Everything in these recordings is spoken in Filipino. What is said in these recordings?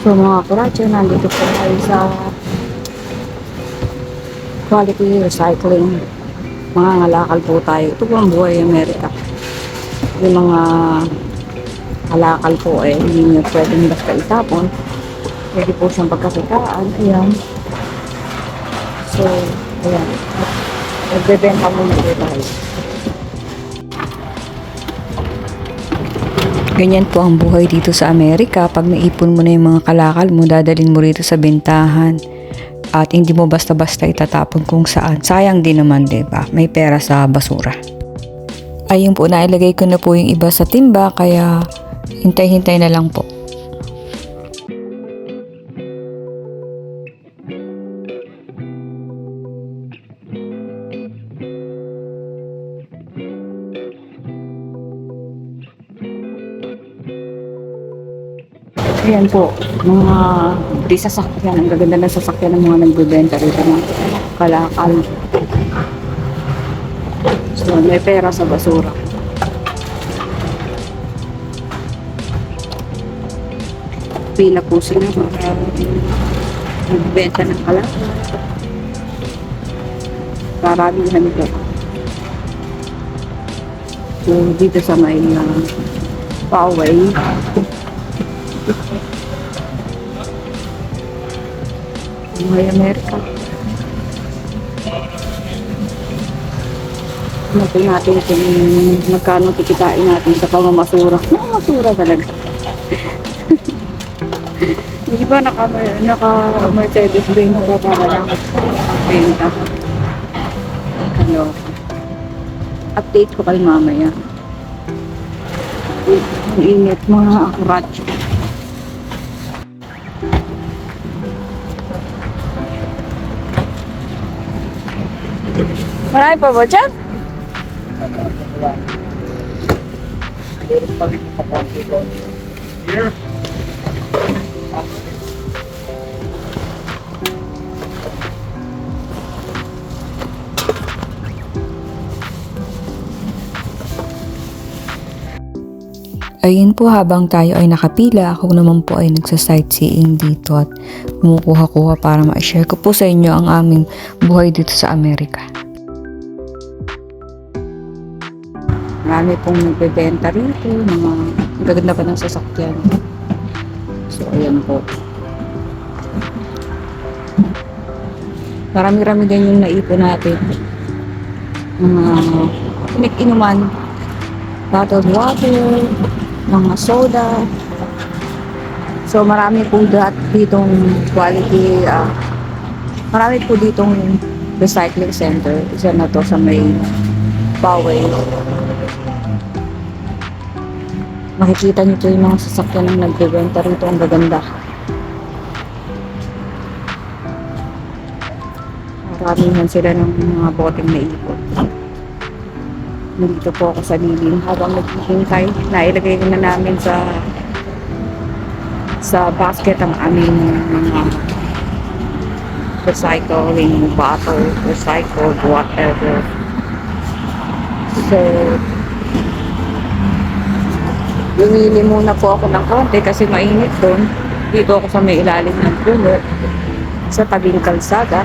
So mga kuratyo, nandito po tayo sa Quality Recycling. Mga ngalakal po tayo. Ito po ang buhay Amerika. Yung mga kalakal po hindi nyo pwedeng basta itapon. Pwede po siyang pagkakitaan. Ayan. So, ayan. Nagbebenta muna po tayo. Ganyan po ang buhay dito sa Amerika. Pag naipon mo na yung mga kalakal mo, dadalhin mo rito sa bentahan. At hindi mo basta-basta itatapon kung saan. Sayang din naman, diba? May pera sa basura. Ayun po, nailagay ko na po yung iba sa timba, kaya hintay-hintay na lang po. Ayan po, mga di sasakyan. Ang gaganda ng sasakyan ng mga nagbebenta rito ng kalakal. So, may pera sa basura. Pila po sila para nagbenta ng kalakal. Karamihan po. So, dito sa may Poway. Buhay Amerika. Natin natin kung magkano kikitain natin sa pamamasura. Pamamasura talaga. Hindi ba naka-Mercedes Benz pa para lang benta? Ano? Update ko kayo mamaya. Ang init mga akuratyo. Marami pa ba dyan? Ayun po, habang tayo ay nakapila, ako naman po ay nagsa-sightseeing dito at kumukuha-kuha para ma-share ko po sa inyo ang aming buhay dito sa Amerika. Marami pong nagbebenta rito, mga gaganda pa ng sasakyan. So, ayan po. Marami-rami din yung naipon natin. Inuman, bottled water, mga soda. So, marami po ditong quality, marami po ditong recycling center. Isa na to sa may Poway. Makikita nyo ito yung mga sasakyan ng nagbebenta rito. Ang gaganda. Maramihan sila ng mga boteng na ipon. Nandito po ako sa lilim habang naghihintay. Nailagay na namin sa basket ang aming mga recycling bottle, recycled, whatever. So, lumili muna po ako ng konti kasi mainit doon. Dito ako sa may ilalim ng puno sa tabing kalsada.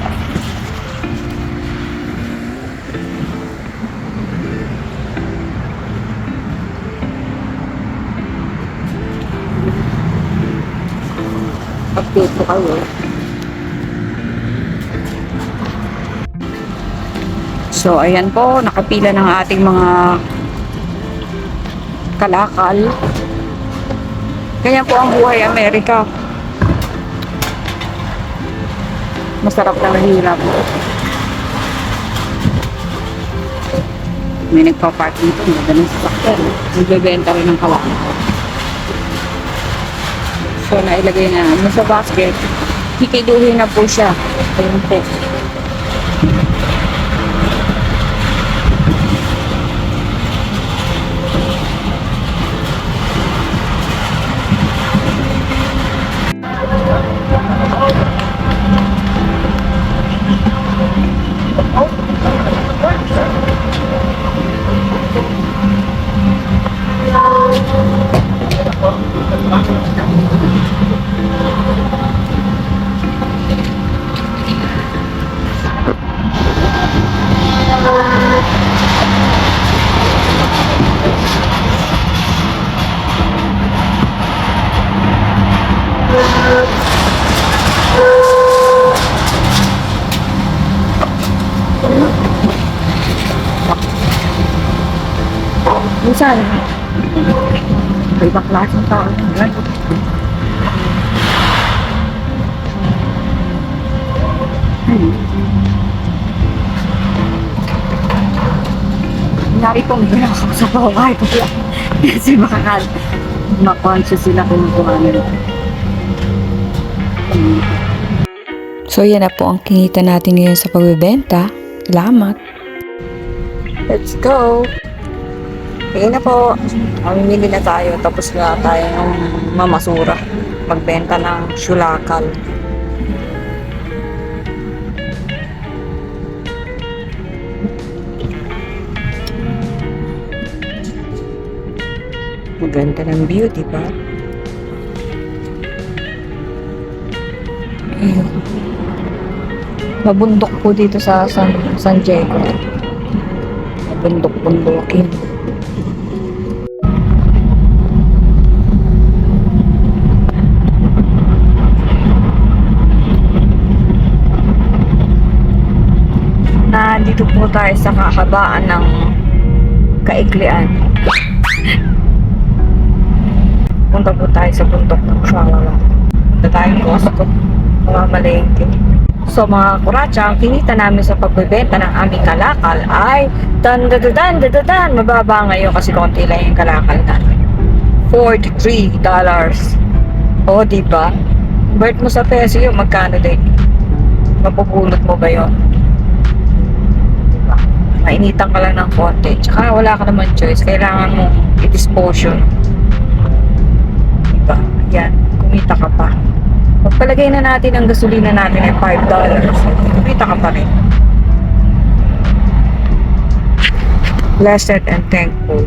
Update ko kayo. So, ayan po, nakapila ng ating mga kalakal. Ganyan po ang buhay Amerika. Masarap na mahirap. May nagpa-park dito, magaling sasakyan. Nagbebenta rin ng kalakal. So, nailagay na namin sa basket. Kikiduhin na po siya. Ayun po. Minsan, ibang klaseng tao. Nangyari po may ginagawa sa bahay ko lang. Kasi baka ma-conscious sila kinukuha nila. So yan na po ang kinita natin ngayon sa pagbebenta. Salamat! Let's go! Ayun na po. Mamimili na tayo. Tapos na tayo ng mamasura. Magbenta ng syulakal. Maganda ng view, di ba? Ayun. Mabundok po dito sa San Diego. Mabundok-bundokin. Nandito po tayo sa kahabaan ng Kaiklian. Punta po tayo sa bundok ng Shawala. Punta tayong Costco. Mamalengke. So mga kuratsa, ang kinita namin sa pagbebenta ng aming kalakal ay dan mababa ngayon kasi konti lang yung kalakal namin. $43. O diba? Convert mo sa peso yun, magkano din? Mapupulot mo ba yun? Diba? Mainitan ka lang ng konti. Tsaka wala ka naman choice. Kailangan mong i-dispose yun. Diba? Yan. Kumita ka pa. Pagpalagay na natin ang gasolina natin ay $5. Kumita ka pa rin. Blessed and thankful.